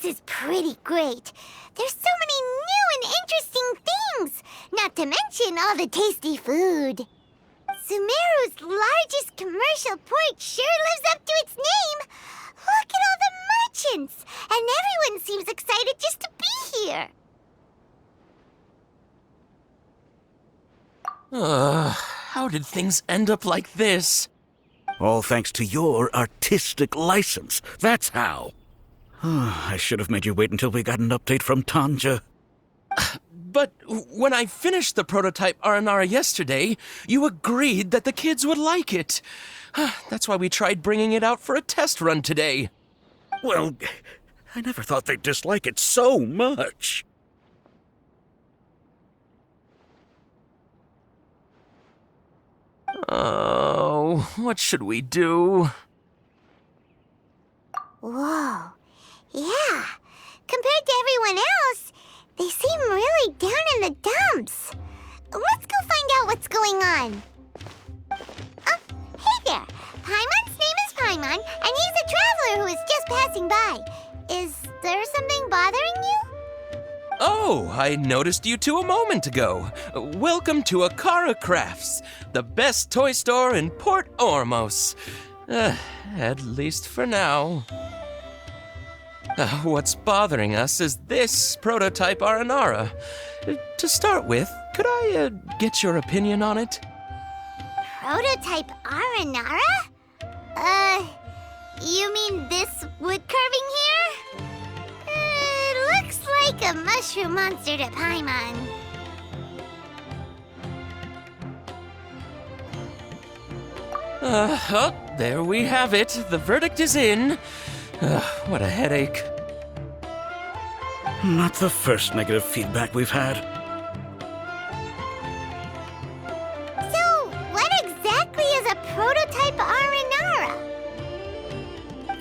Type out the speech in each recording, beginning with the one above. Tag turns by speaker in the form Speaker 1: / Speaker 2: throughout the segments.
Speaker 1: is pretty great. There's so many new and interesting things, not to mention all the tasty food. Sumeru's largest commercial port sure lives up to its name. Look at all the merchants, and everyone seems excited just to be here.
Speaker 2: How did things end up like this?
Speaker 3: All thanks to your artistic license. That's how. I should have made you wait until we got an update from Tanja.
Speaker 2: But when I finished the prototype Aranara yesterday, you agreed that the kids would like it. That's why we tried bringing it out for a test run today.
Speaker 3: Well, I never thought they'd dislike it so much.
Speaker 2: Oh, what should we do?
Speaker 1: Whoa. Yeah. Compared to everyone else, they seem really down in the dumps. Let's go find out what's going on. Oh, hey there. Paimon's name is Paimon, and he's a traveler who is just passing by. Is there something bothering you?
Speaker 2: Oh, I noticed you two a moment ago. Welcome to Akara Crafts, the best toy store in Port Ormos. At least for now. What's bothering us is this prototype Aranara. To start with, could I get your opinion on it?
Speaker 1: Prototype Aranara? You mean this wood carving here? Looks like a mushroom monster to Paimon.
Speaker 2: Oh, there we have it. The verdict is in. What a headache.
Speaker 3: Not the first negative feedback we've had.
Speaker 1: So, what exactly is a prototype Aranara?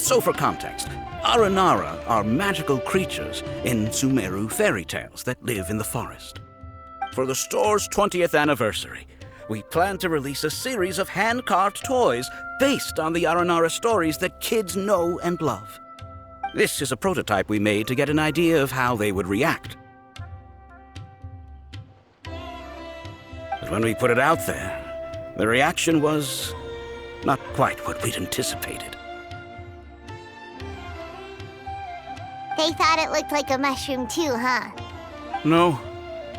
Speaker 3: So for context, Aranara are magical creatures in Sumeru fairy tales that live in the forest. For the store's 20th anniversary, we plan to release a series of hand-carved toys based on the Aranara stories that kids know and love. This is a prototype we made to get an idea of how they would react. But when we put it out there, the reaction was not quite what we'd anticipated.
Speaker 1: They thought it looked like a mushroom too, huh?
Speaker 3: No,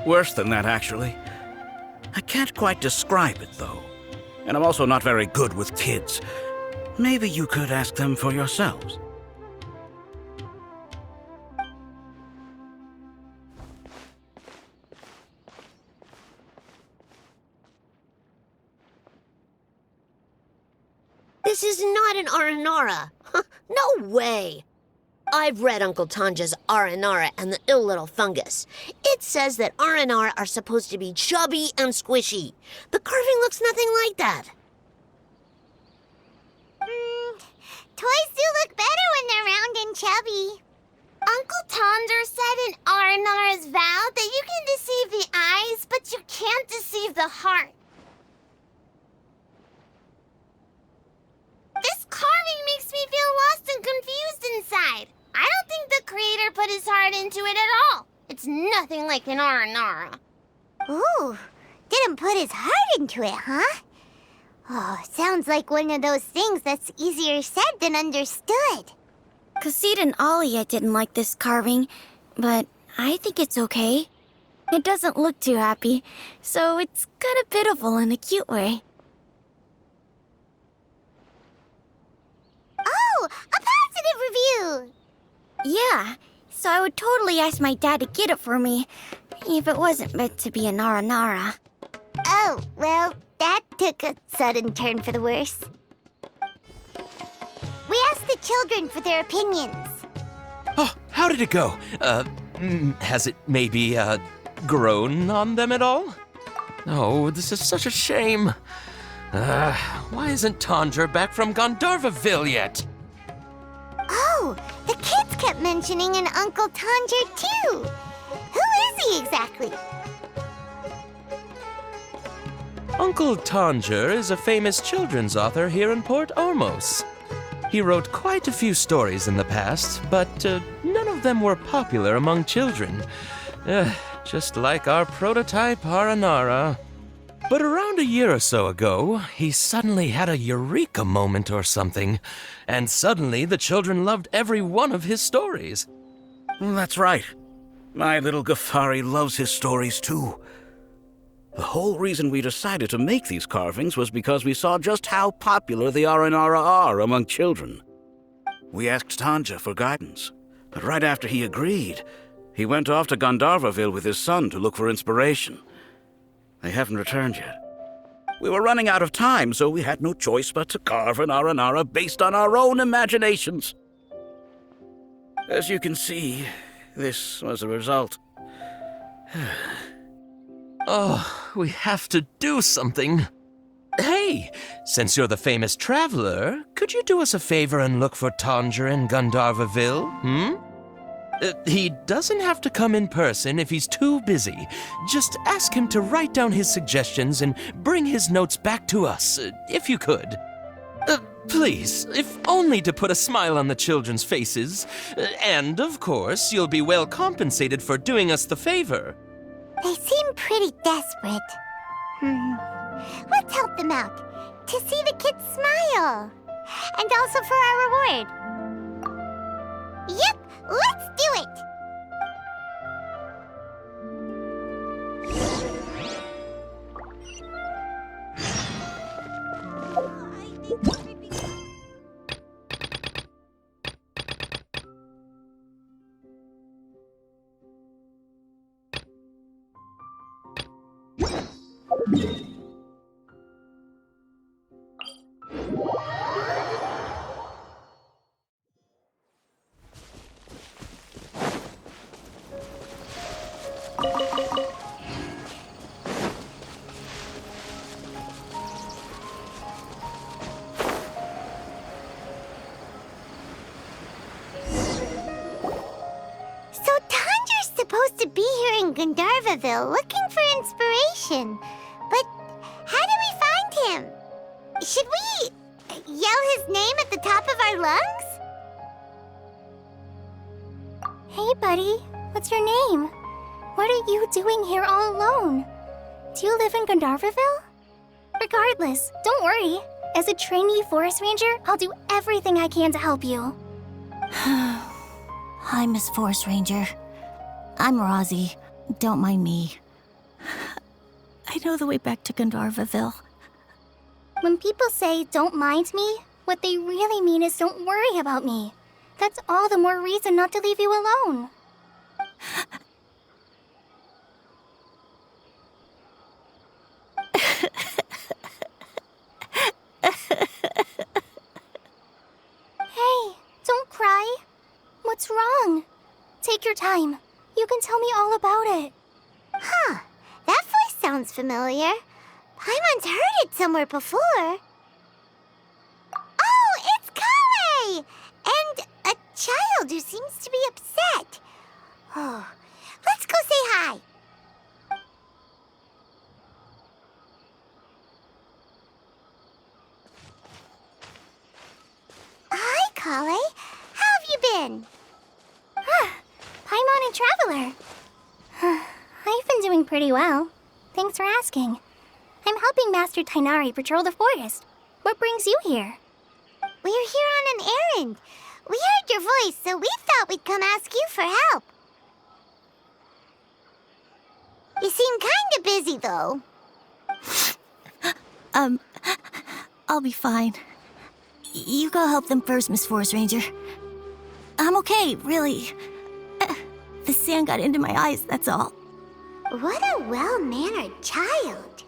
Speaker 3: worse than that, actually. I can't quite describe it, though. And I'm also not very good with kids. Maybe you could ask them for yourselves.
Speaker 4: This is not an Aranara. No way. I've read Uncle Tanja's Aranara and the Ill Little Fungus. It says that Aranara are supposed to be chubby and squishy. The carving looks nothing like that.
Speaker 1: Toys do look better when they're round and chubby. Uncle Tonder said in Aranara's vow that you can deceive the eyes, but you can't deceive the heart. This carving makes me feel lost and confused inside. I don't think the creator put his heart into it at all. It's nothing like an Aranara. Ooh, didn't put his heart into it, huh? Oh, sounds like one of those things that's easier said than understood.
Speaker 5: Cassid and Alia didn't like this carving, but I think it's okay. It doesn't look too happy, so it's kind of pitiful in a cute way.
Speaker 1: Oh, a positive review!
Speaker 5: Yeah, so I would totally ask my dad to get it for me, if it wasn't meant to be an Aranara.
Speaker 1: Oh, well, that took a sudden turn for the worse. We asked the children for their opinions.
Speaker 2: Oh, how did it go? Has it maybe, grown on them at all? Oh, this is such a shame. Why isn't Tandra back from Gandharvaville yet?
Speaker 1: Oh, the kids kept mentioning an Uncle Tanger, too. Who is he exactly?
Speaker 2: Uncle Tanger is a famous children's author here in Port Ormos. He wrote quite a few stories in the past, but none of them were popular among children. Just like our prototype Aranara. But around a year or so ago, he suddenly had a eureka moment or something, and suddenly the children loved every one of his stories.
Speaker 3: That's right. My little Ghaffari loves his stories too. The whole reason we decided to make these carvings was because we saw just how popular the Aranara are among children. We asked Tanja for guidance, but right after he agreed, he went off to Gandharvaville with his son to look for inspiration. They haven't returned yet. We were running out of time, so we had no choice but to carve an Aranara based on our own imaginations. As you can see, this was the result.
Speaker 2: Oh, we have to do something. Hey, since you're the famous traveler, could you do us a favor and look for Tanja in Gandharvaville, He doesn't have to come in person if he's too busy. Just ask him to write down his suggestions and bring his notes back to us, if you could. Please, if only to put a smile on the children's faces. And, of course, you'll be well compensated for doing us the favor.
Speaker 1: They seem pretty desperate. Let's help them out, to see the kids smile. And also for our reward. Yep, let's do it! Supposed to be here in Gandharvaville looking for inspiration. But how do we find him? Should we yell his name at the top of our lungs? Hey, buddy. What's your name? What are you doing here all alone? Do you live in Gandharvaville? Regardless, don't worry. As a trainee forest ranger, I'll do everything I can to help you.
Speaker 5: Hi, Miss Forest Ranger. I'm Rosie. Don't mind me. I know the way back to Gandharvaville.
Speaker 1: When people say, don't mind me, what they really mean is don't worry about me. That's all the more reason not to leave you alone. Hey, don't cry. What's wrong? Take your time. You can tell me all about it. Huh. That voice sounds familiar. Paimon's heard it somewhere before. Oh, it's Kale! And a child who seems to be upset. Oh, let's go say hi. Hi, Kale. How have you been? Paimon and Traveler. I've been doing pretty well. Thanks for asking. I'm helping Master Tainari patrol the forest. What brings you here? We're here on an errand. We heard your voice, so we thought we'd come ask you for help. You seem kinda busy, though.
Speaker 5: I'll be fine. You go help them first, Miss Forest Ranger. I'm okay, really. The sand got into my eyes, that's all.
Speaker 1: What a well-mannered child.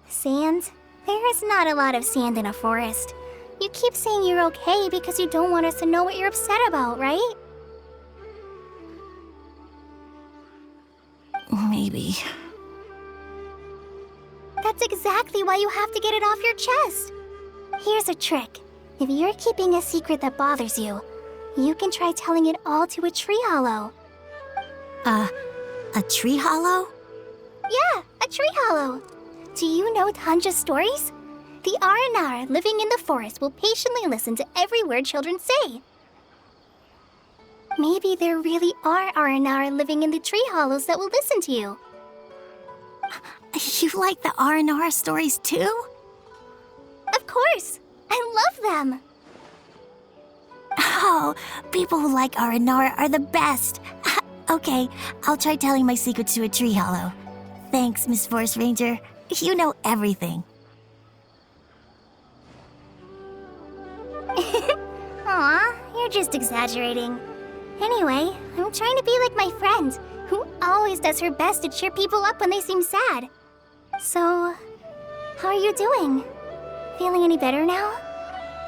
Speaker 1: Sand? There is not a lot of sand in a forest. You keep saying you're okay because you don't want us to know what you're upset about, right?
Speaker 5: Maybe.
Speaker 1: That's exactly why you have to get it off your chest. Here's a trick. If you're keeping a secret that bothers you, you can try telling it all to a tree hollow.
Speaker 5: A tree hollow?
Speaker 1: Yeah, a tree hollow. Do you know Tanja's stories?
Speaker 6: The Aranara living in the forest will patiently listen to every word children say. Maybe there really are Aranara living in the tree hollows that will listen to you.
Speaker 5: You like the Aranara stories too?
Speaker 6: Of course! I love them!
Speaker 5: Oh, people who like Aranara are the best. Okay, I'll try telling my secrets to a tree hollow. Thanks, Miss Forest Ranger. You know everything.
Speaker 6: Aw, you're just exaggerating. Anyway, I'm trying to be like my friend, who always does her best to cheer people up when they seem sad. So, how are you doing? Feeling any better now?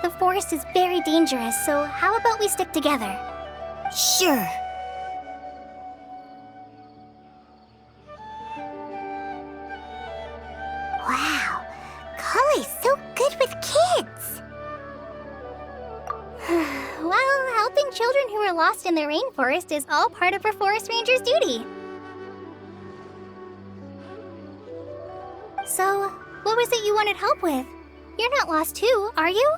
Speaker 6: The forest is very dangerous, so how about we stick together?
Speaker 5: Sure.
Speaker 1: Wow, Kale's so good with kids.
Speaker 6: Well, helping children who are lost in the rainforest is all part of a forest ranger's duty. So, what was it you wanted help with? You're not lost too, are you?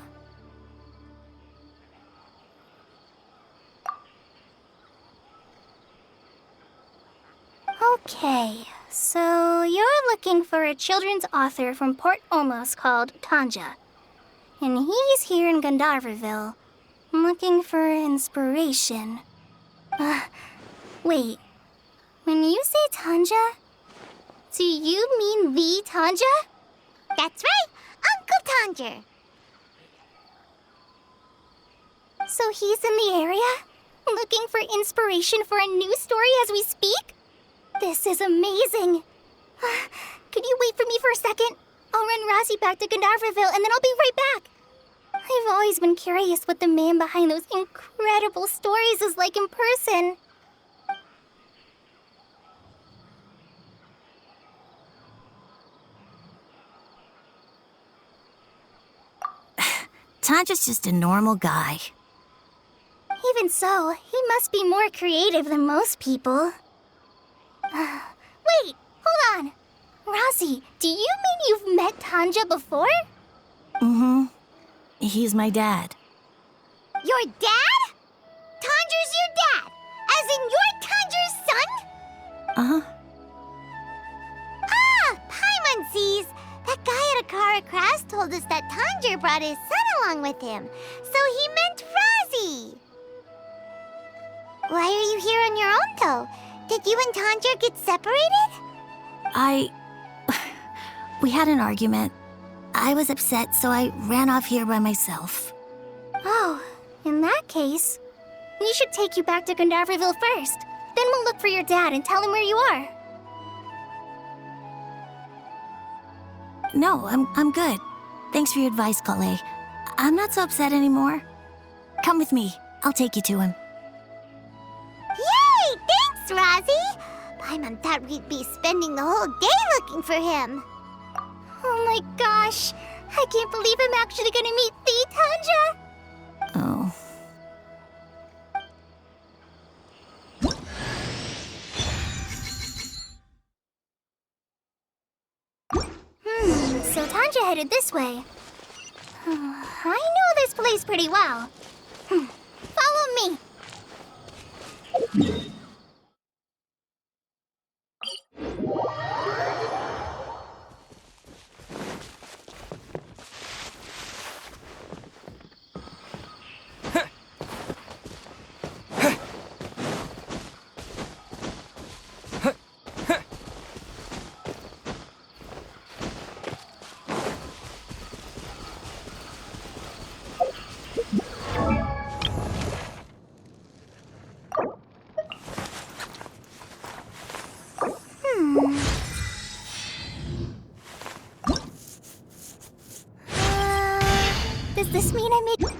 Speaker 6: Okay, so you're looking for a children's author from Port Olmos called Tanja. And he's here in Gandharvaville, looking for inspiration. Wait. When you say Tanja, do you mean the Tanja?
Speaker 1: That's right, Uncle Tanger.
Speaker 6: So he's in the area, looking for inspiration for a new story as we speak? This is amazing. Could you wait for me for a second? I'll run Razzie back to Gandharvaville and then I'll be right back. I've always been curious what the man behind those incredible stories is like in person.
Speaker 5: Tanja's just a normal guy.
Speaker 6: Even so, he must be more creative than most people. Wait, hold on. Razzie, do you mean you've met Tanja before?
Speaker 5: Mm-hmm. He's my dad.
Speaker 1: Your dad? Tanger's your dad? As in you're Tanger's son?
Speaker 5: Uh-huh.
Speaker 1: Ah, Paimonsees! That guy at Akara Crafts told us that Tanger brought his son along with him. So he meant Razzie. Why are you here on your own, though? Did you and Tanger get separated?
Speaker 5: We had an argument. I was upset, so I ran off here by myself.
Speaker 6: Oh, in that case, we should take you back to Gandharvaville first. Then we'll look for your dad and tell him where you are.
Speaker 5: No, I'm good. Thanks for your advice, Kale. I'm not so upset anymore. Come with me. I'll take you to him.
Speaker 1: Yay! Thanks, Razzie! Paimon thought we'd be spending the whole day looking for him.
Speaker 6: Oh my gosh, I can't believe I'm actually gonna meet the Tanja!
Speaker 5: Oh.
Speaker 6: So Tanja headed this way. I know this place pretty well. Follow me. Does this mean I made...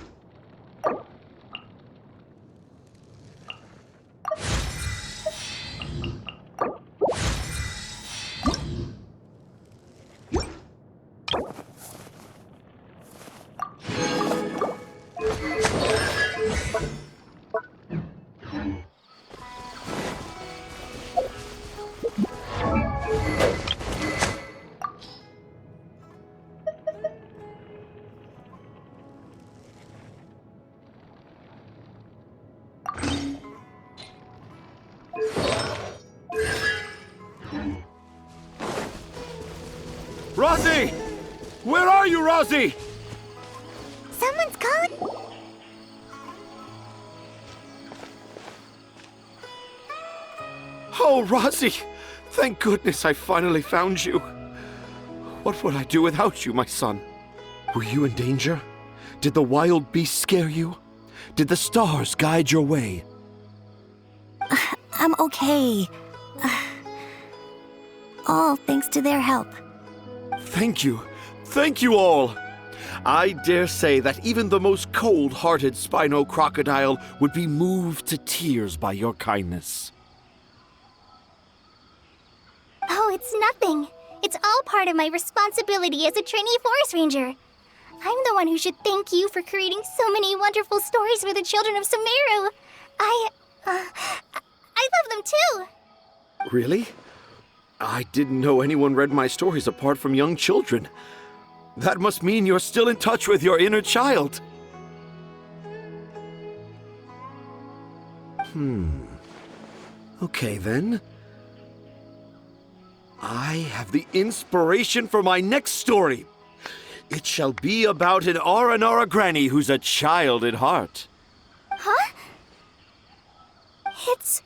Speaker 3: Rosie!
Speaker 1: Someone's calling.
Speaker 7: Oh, Rosie! Thank goodness I finally found you. What would I do without you, my son? Were you in danger? Did the wild beasts scare you? Did the stars guide your way?
Speaker 5: I'm okay. All thanks to their help.
Speaker 7: Thank you. Thank you all. I dare say that even the most cold-hearted Spino crocodile would be moved to tears by your kindness.
Speaker 6: Oh, it's nothing. It's all part of my responsibility as a trainee forest ranger. I'm the one who should thank you for creating so many wonderful stories for the children of Sumeru. I love them too.
Speaker 7: Really? I didn't know anyone read my stories apart from young children. That must mean you're still in touch with your inner child. Okay then. I have the inspiration for my next story. It shall be about an Aranara granny who's a child at heart.
Speaker 6: Huh? It's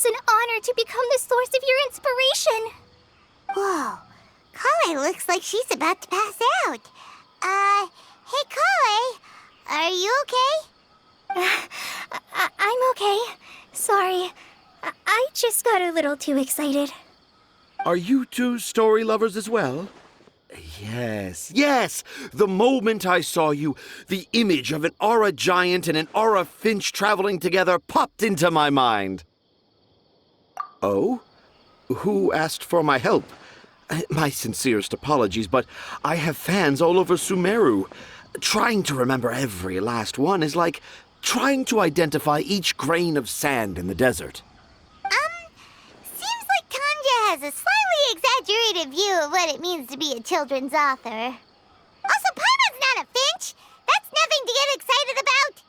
Speaker 6: an honor to become the source of your inspiration.
Speaker 1: Whoa. Kale looks like she's about to pass out. Hey, Kale. Are you okay?
Speaker 6: I'm okay. Sorry. I just got a little too excited.
Speaker 7: Are you two story lovers as well? Yes. The moment I saw you, the image of an aura giant and an aura finch traveling together popped into my mind. Oh? Who asked for my help? My sincerest apologies, but I have fans all over Sumeru. Trying to remember every last one is like trying to identify each grain of sand in the desert.
Speaker 1: Seems like Tanja has a slightly exaggerated view of what it means to be a children's author. Also, Paimon's not a finch. That's nothing to get excited about.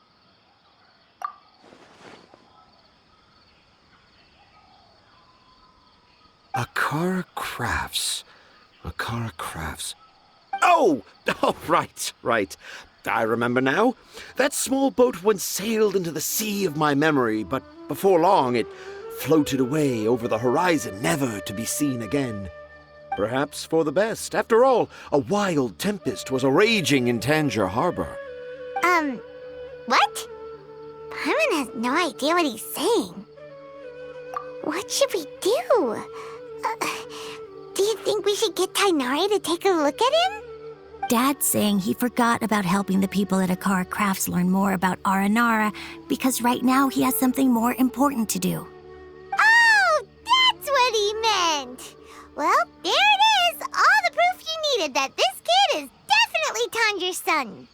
Speaker 7: Akara Crafts. Akara Crafts. Oh, right. I remember now. That small boat once sailed into the sea of my memory, but before long it floated away over the horizon, never to be seen again. Perhaps for the best. After all, a wild tempest was a-raging in Tangier Harbor.
Speaker 1: What? Paimon has no idea what he's saying. What should we do? Do you think we should get Tainari to take a look at him?
Speaker 5: Dad's saying he forgot about helping the people at Akara Crafts learn more about Aranara because right now he has something more important to do.
Speaker 1: Oh, that's what he meant. Well, there it is. All the proof you needed that this kid is definitely Tanger's son.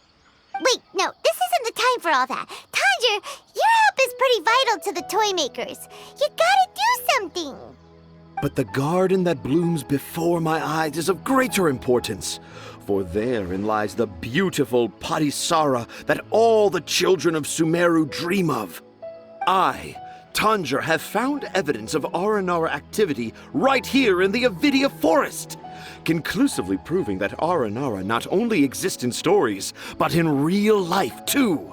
Speaker 1: Wait, no, this isn't the time for all that. Tanger, your help is pretty vital to the toy makers. You gotta do something.
Speaker 7: But the garden that blooms before my eyes is of greater importance, for therein lies the beautiful Padisara that all the children of Sumeru dream of. I, Tanger, have found evidence of Aranara activity right here in the Avidia Forest, conclusively proving that Aranara not only exist in stories, but in real life too.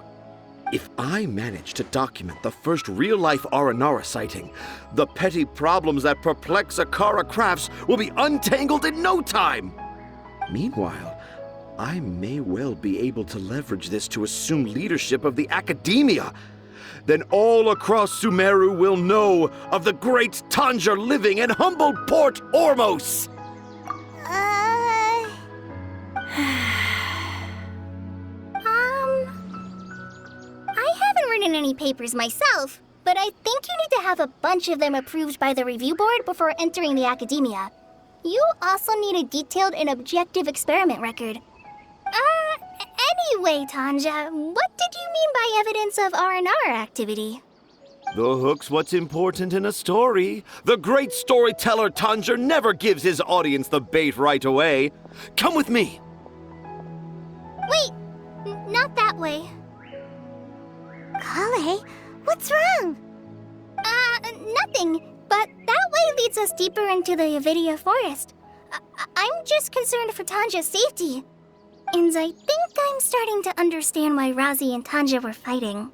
Speaker 7: If I manage to document the first real-life Aranara sighting, the petty problems that perplex Akara Crafts will be untangled in no time. Meanwhile, I may well be able to leverage this to assume leadership of the academia. Then all across Sumeru will know of the great Tanger living in humble Port Ormos.
Speaker 6: I haven't written any papers myself, but I think you need to have a bunch of them approved by the review board before entering the academia. You also need a detailed and objective experiment record. Anyway, Tanja, what did you mean by evidence of R&R activity?
Speaker 7: The hook's what's important in a story. The great storyteller Tanger never gives his audience the bait right away. Come with me.
Speaker 6: Wait, not that way.
Speaker 1: Kale, what's wrong?
Speaker 6: Nothing, but that way leads us deeper into the Avidia Forest. I'm just concerned for Tanja's safety. And I think I'm starting to understand why Razi and Tanja were fighting.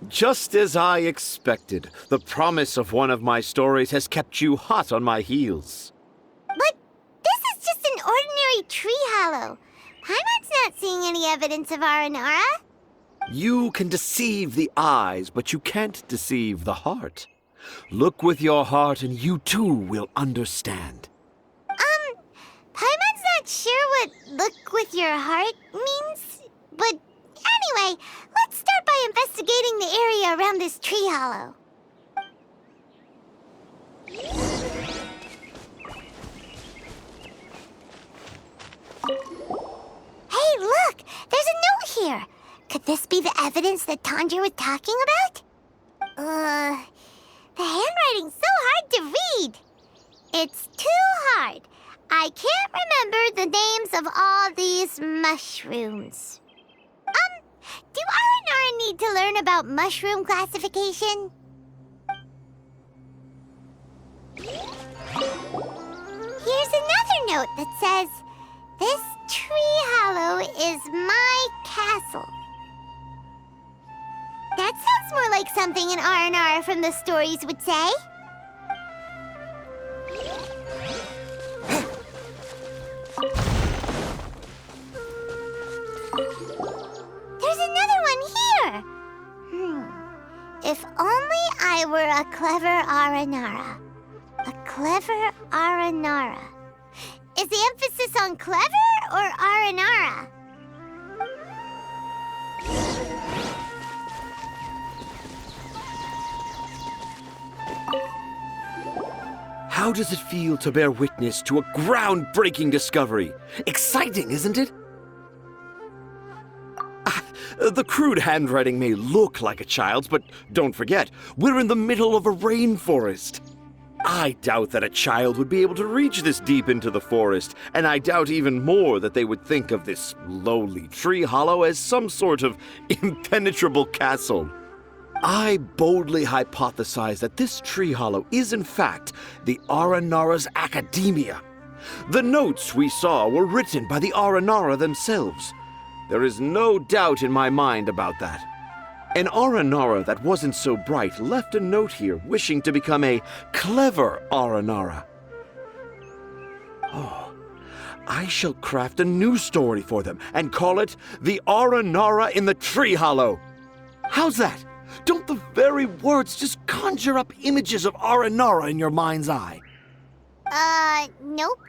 Speaker 7: Just as I expected, the promise of one of my stories has kept you hot on my heels.
Speaker 1: But this is just an ordinary tree hollow. Paimon's not seeing any evidence of Aranara.
Speaker 7: You can deceive the eyes, but you can't deceive the heart. Look with your heart and you too will understand.
Speaker 1: Paimon's not sure what look with your heart means, but anyway, let's start by investigating the area around this tree hollow. Hey, look! There's a note here! Could this be the evidence that Tanja was talking about? The handwriting's so hard to read. It's too hard. I can't remember the names of all these mushrooms. Do Aranara need to learn about mushroom classification? Here's another note that says, "This tree hollow is my castle." That sounds more like something an Aranara from the stories would say. There's another one here! If only I were a clever Aranara. A clever Aranara. Is the emphasis on clever or Aranara?
Speaker 7: How does it feel to bear witness to a groundbreaking discovery? Exciting, isn't it? The crude handwriting may look like a child's, but don't forget, we're in the middle of a rainforest. I doubt that a child would be able to reach this deep into the forest, and I doubt even more that they would think of this lowly tree hollow as some sort of impenetrable castle. I boldly hypothesize that this tree hollow is in fact the Aranara's academia. The notes we saw were written by the Aranara themselves. There is no doubt in my mind about that. An Aranara that wasn't so bright left a note here wishing to become a clever Aranara. Oh, I shall craft a new story for them and call it The Aranara in the Tree Hollow. How's that? Don't the very words just conjure up images of Aranara in your mind's eye?
Speaker 1: Nope.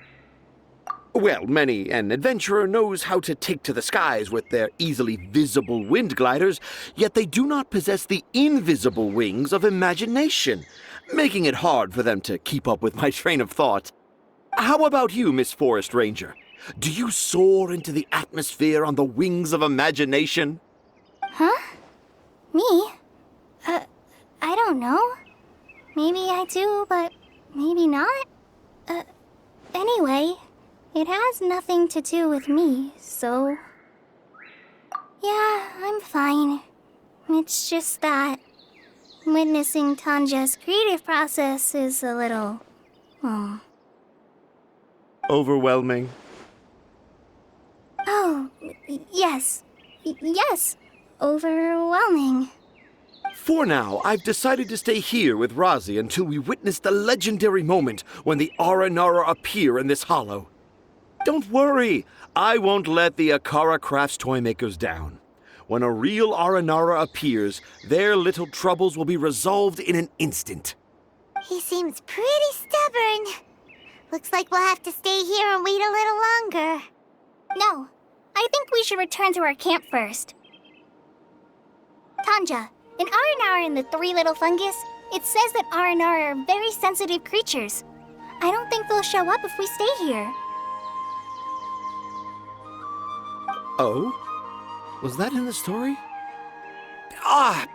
Speaker 7: Well, many an adventurer knows how to take to the skies with their easily visible wind gliders, yet they do not possess the invisible wings of imagination, making it hard for them to keep up with my train of thought. How about you, Miss Forest Ranger? Do you soar into the atmosphere on the wings of imagination?
Speaker 6: Huh? Me? I don't know. Maybe I do, but maybe not. Anyway, it has nothing to do with me, so... Yeah, I'm fine. It's just that witnessing Tanja's creative process is a little...
Speaker 7: Overwhelming.
Speaker 6: Oh, yes. Yes. Overwhelming.
Speaker 7: For now, I've decided to stay here with Razi until we witness the legendary moment when the Aranara appear in this hollow. Don't worry, I won't let the Akara Crafts toymakers down. When a real Aranara appears, their little troubles will be resolved in an instant.
Speaker 1: He seems pretty stubborn. Looks like we'll have to stay here and wait a little longer.
Speaker 6: No, I think we should return to our camp first. Tanja, in Aranara and the Three Little Fungus, it says that Aranara are very sensitive creatures. I don't think they'll show up if we stay here.
Speaker 7: Oh? Was that in the story? Ah,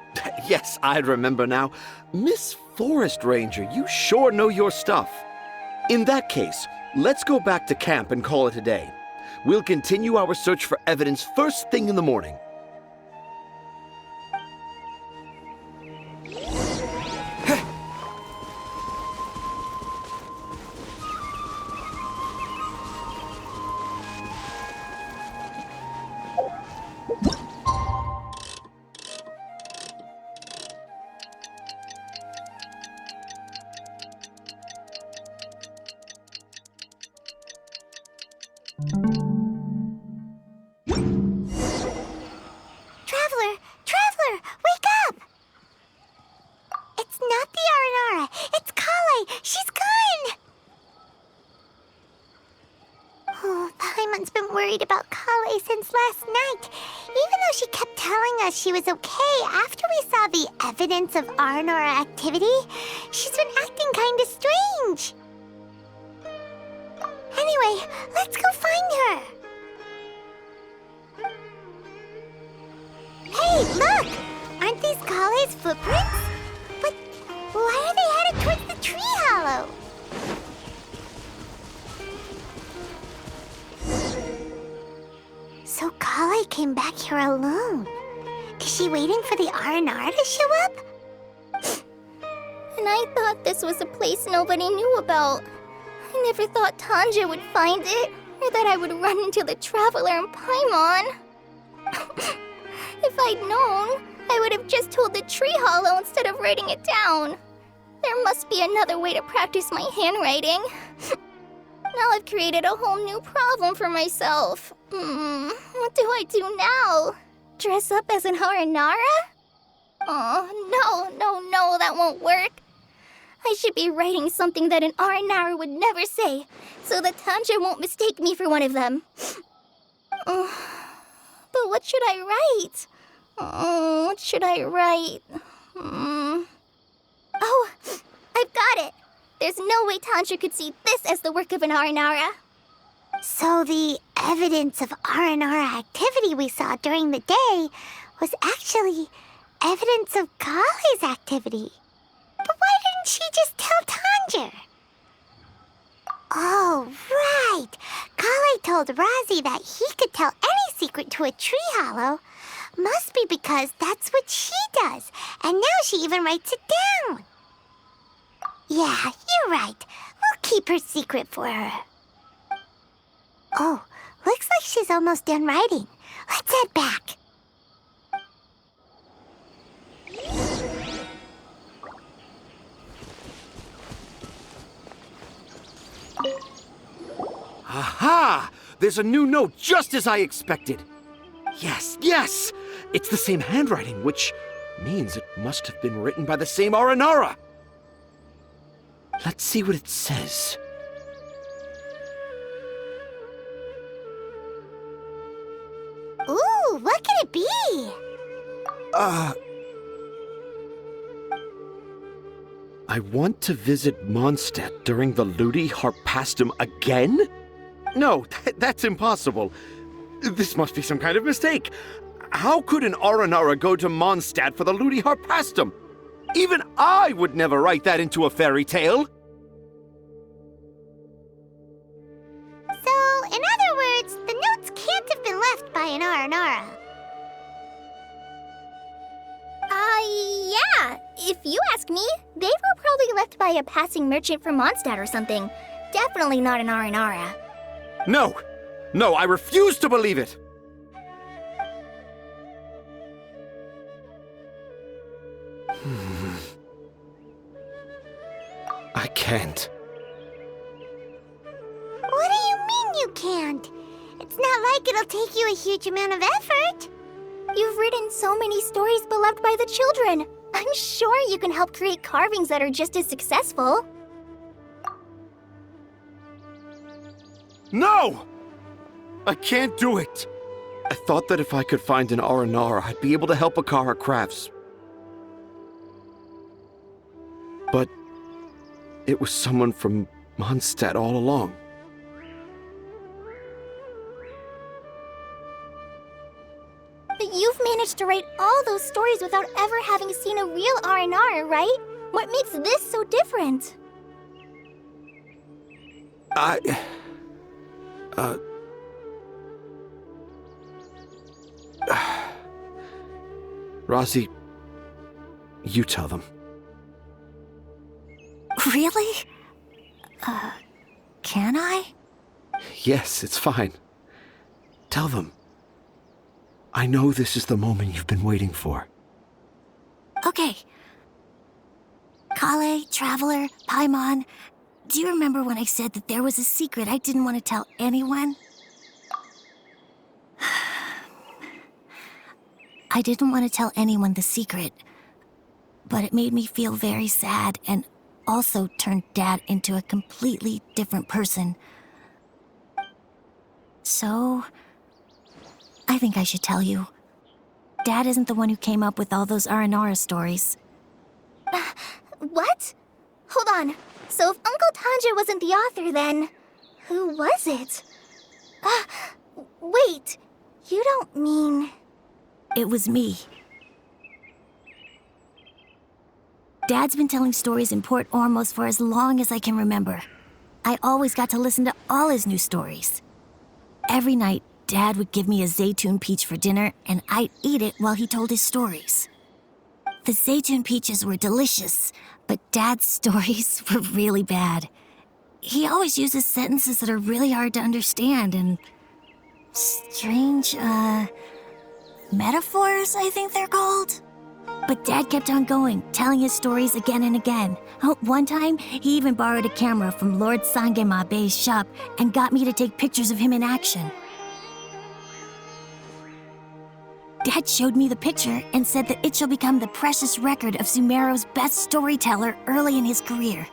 Speaker 7: yes, I remember now. Miss Forest Ranger, you sure know your stuff. In that case, let's go back to camp and call it a day. We'll continue our search for evidence first thing in the morning.
Speaker 1: Traveler, wake up! It's not the Aranara, it's Kale! She's gone! Oh, Paimon's been worried about Kale since last night. Even though she kept telling us she was okay after we saw the evidence of Aranara activity, she's been acting kinda strange. Anyway, let's go find her. Hey, look! Aren't these Kale's footprints? But why are they headed towards the tree hollow? So Kale came back here alone. Is she waiting for the Aranara to show up?
Speaker 6: And I thought this was a place nobody knew about. I never thought Tanja would find it, or that I would run into the Traveler and Paimon. If I'd known, I would have just told the tree hollow instead of writing it down. There must be another way to practice my handwriting. Now I've created a whole new problem for myself. What do I do now? Dress up as an Aranara? Oh, no, that won't work. I should be writing something that an Aranara would never say, so that Tanja won't mistake me for one of them. But what should I write? What should I write? Oh, I've got it! There's no way Tanja could see this as the work of an Aranara.
Speaker 1: So the evidence of Aranara activity we saw during the day was actually evidence of Kale's activity. But why didn't she just tell Tanja? Oh, right. Kale told Razi that he could tell any secret to a tree hollow. Must be because that's what she does. And now she even writes it down. Yeah, you're right. We'll keep her secret for her. Oh, looks like she's almost done writing. Let's head back.
Speaker 7: Aha! There's a new note just as I expected. Yes! It's the same handwriting, which means it must have been written by the same Aranara. Let's see what it says.
Speaker 1: Ooh, what could it be?
Speaker 7: I want to visit Mondstadt during the Ludi Harpastum again? No, that's impossible. This must be some kind of mistake. How could an Aranara go to Mondstadt for the Ludi Harpastum? Even I would never write that into a fairy tale.
Speaker 1: So, in other words, the notes can't have been left by an Aranara.
Speaker 6: Yeah. If you ask me, they were probably left by a passing merchant from Mondstadt or something. Definitely not an Aranara.
Speaker 7: No, I refuse to believe it. I can't.
Speaker 1: What do you mean you can't? It's not like it'll take you a huge amount of effort.
Speaker 6: You've written so many stories beloved by the children. I'm sure you can help create carvings that are just as successful.
Speaker 7: No! I can't do it. I thought that if I could find an Aranara, I'd be able to help Akara Crafts. But it was someone from Mondstadt all along.
Speaker 6: But you've managed to write all those stories without ever having seen a real Aranara, right? What makes this so different?
Speaker 7: Rosie, you tell them.
Speaker 5: Really? Can I?
Speaker 7: Yes, it's fine. Tell them. I know this is the moment you've been waiting for.
Speaker 5: Okay. Kale, Traveler, Paimon, do you remember when I said that there was a secret I didn't want to tell anyone? I didn't want to tell anyone the secret, but it made me feel very sad and also turned Dad into a completely different person. So, I think I should tell you. Dad isn't the one who came up with all those Aranara stories.
Speaker 6: What? Hold on. So if Uncle Tanja wasn't the author, then who was it? Wait. You don't mean...
Speaker 5: It was me. Dad's been telling stories in Port Ormos for as long as I can remember. I always got to listen to all his new stories. Every night, Dad would give me a Zaytun peach for dinner, and I'd eat it while he told his stories. The Zaytun peaches were delicious, but Dad's stories were really bad. He always uses sentences that are really hard to understand and strange, metaphors, I think they're called. But Dad kept on going, telling his stories again and again. One time, he even borrowed a camera from Lord Sangema Bey's shop and got me to take pictures of him in action. Dad showed me the picture and said that it shall become the precious record of Sumeru's best storyteller early in his career.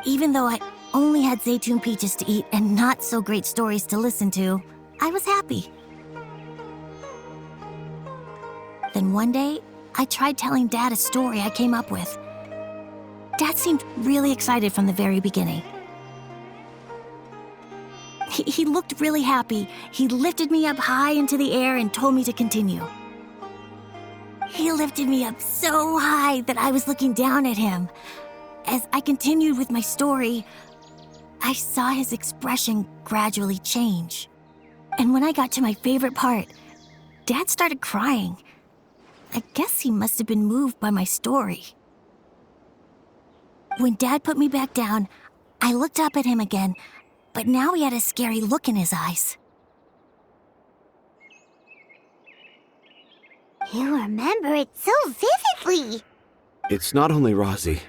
Speaker 5: Even though I only had Zaytun peaches to eat and not so great stories to listen to, I was happy. Then one day, I tried telling Dad a story I came up with. Dad seemed really excited from the very beginning. He looked really happy. He lifted me up high into the air and told me to continue. He lifted me up so high that I was looking down at him. As I continued with my story, I saw his expression gradually change. And when I got to my favorite part, Dad started crying. I guess he must have been moved by my story. When Dad put me back down, I looked up at him again, but now he had a scary look in his eyes.
Speaker 1: You remember it so vividly.
Speaker 7: It's not only Rosie.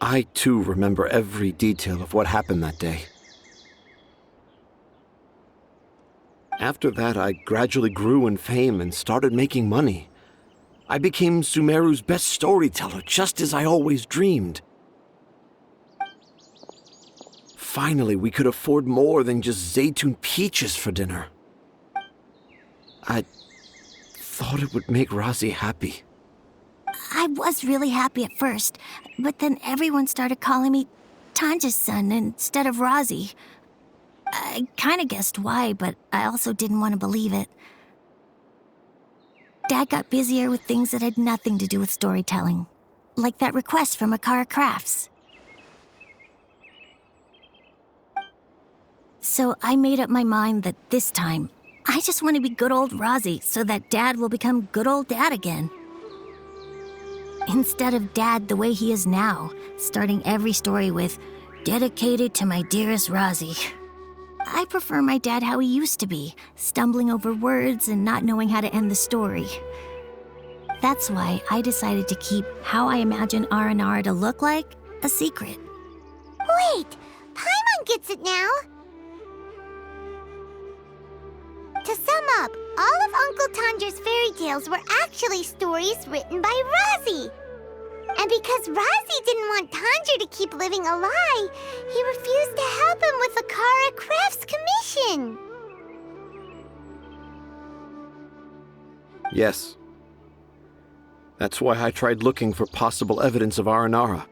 Speaker 7: I, too, remember every detail of what happened that day. After that, I gradually grew in fame and started making money. I became Sumeru's best storyteller, just as I always dreamed. Finally, we could afford more than just Zaytun peaches for dinner. I thought it would make Rosie happy.
Speaker 5: I was really happy at first, but then everyone started calling me Tanja's son instead of Rosie. I kinda guessed why, but I also didn't want to believe it. Dad got busier with things that had nothing to do with storytelling, like that request from Akara Crafts. So I made up my mind that this time, I just want to be good old Rosie so that Dad will become good old Dad again. Instead of Dad the way he is now, starting every story with, "Dedicated to my dearest Rosie." I prefer my dad how he used to be, stumbling over words and not knowing how to end the story. That's why I decided to keep how I imagine Aranara to look like a secret.
Speaker 1: Wait, Paimon gets it now. To sum up, all of Uncle Tanja's fairy tales were actually stories written by Rosie. And because Rosie didn't want Tanja to keep living a lie, he refused to help him with the Akara Crafts commission.
Speaker 7: Yes. That's why I tried looking for possible evidence of Aranara.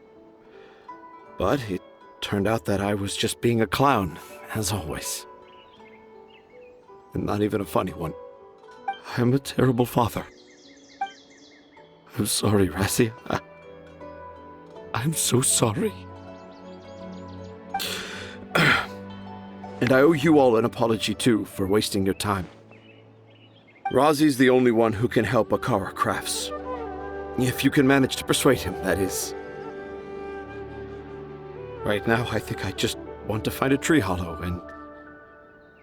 Speaker 7: But it turned out that I was just being a clown, as always. And not even a funny one. I'm a terrible father. I'm sorry, Rassi. I'm so sorry. And I owe you all an apology, too, for wasting your time. Razi's the only one who can help Akara Crafts. If you can manage to persuade him, that is. Right now, I think I just want to find a tree hollow and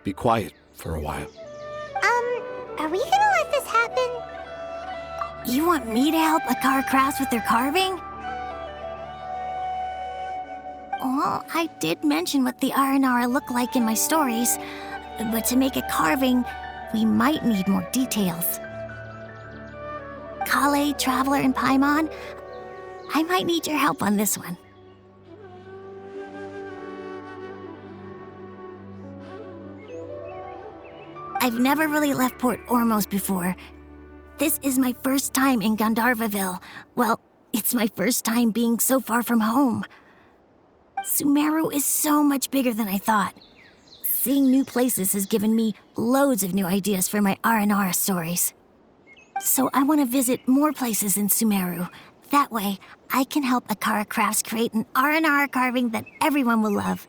Speaker 7: be quiet for a while.
Speaker 1: Are we gonna let this happen?
Speaker 5: You want me to help Akara Crafts with their carving? Well, I did mention what the Aranara look like in my stories, but to make a carving, we might need more details. Kale, Traveler, and Paimon, I might need your help on this one. I've never really left Port Ormos before. This is my first time in Gandharvaville. Well, it's my first time being so far from home. Sumeru is so much bigger than I thought. Seeing new places has given me loads of new ideas for my Aranara stories. So I want to visit more places in Sumeru. That way, I can help Akara Crafts create an Aranara carving that everyone will love.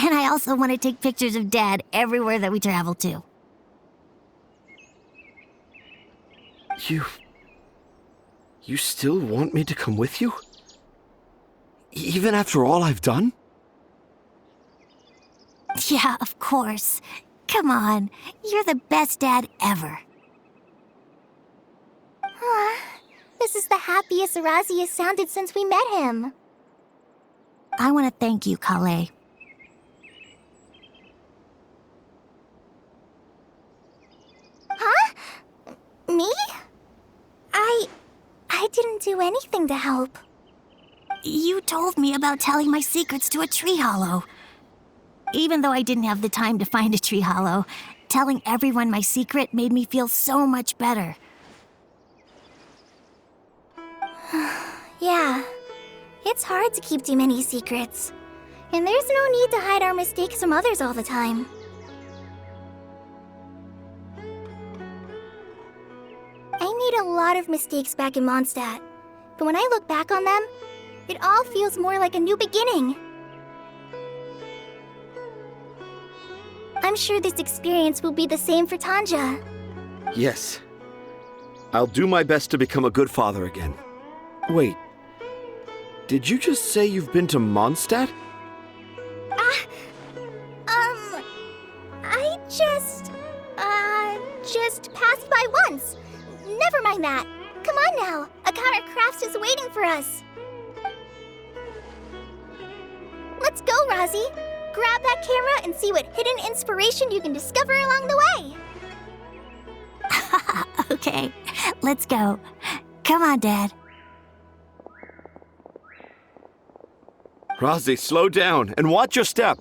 Speaker 5: And I also want to take pictures of Dad everywhere that we travel to.
Speaker 7: You still want me to come with you? Even after all I've done?
Speaker 5: Yeah, of course. Come on, you're the best dad ever.
Speaker 6: This is the happiest Razi has sounded since we met him.
Speaker 5: I want to thank you, Kale.
Speaker 6: Huh? Me? I didn't do anything to help.
Speaker 5: You told me about telling my secrets to a tree hollow. Even though I didn't have the time to find a tree hollow, telling everyone my secret made me feel so much better.
Speaker 6: Yeah, it's hard to keep too many secrets. And there's no need to hide our mistakes from others all the time. I made a lot of mistakes back in Mondstadt, but when I look back on them, it all feels more like a new beginning. I'm sure this experience will be the same for Tanja.
Speaker 7: Yes. I'll do my best to become a good father again. Wait. Did you just say you've been to Mondstadt?
Speaker 6: I just passed by once. Never mind that. Come on now. Akara Crafts is waiting for us. Let's go, Razi. Grab that camera and see what hidden inspiration you can discover along the way.
Speaker 5: Okay, let's go. Come on, Dad.
Speaker 7: Razi, slow down and watch your step.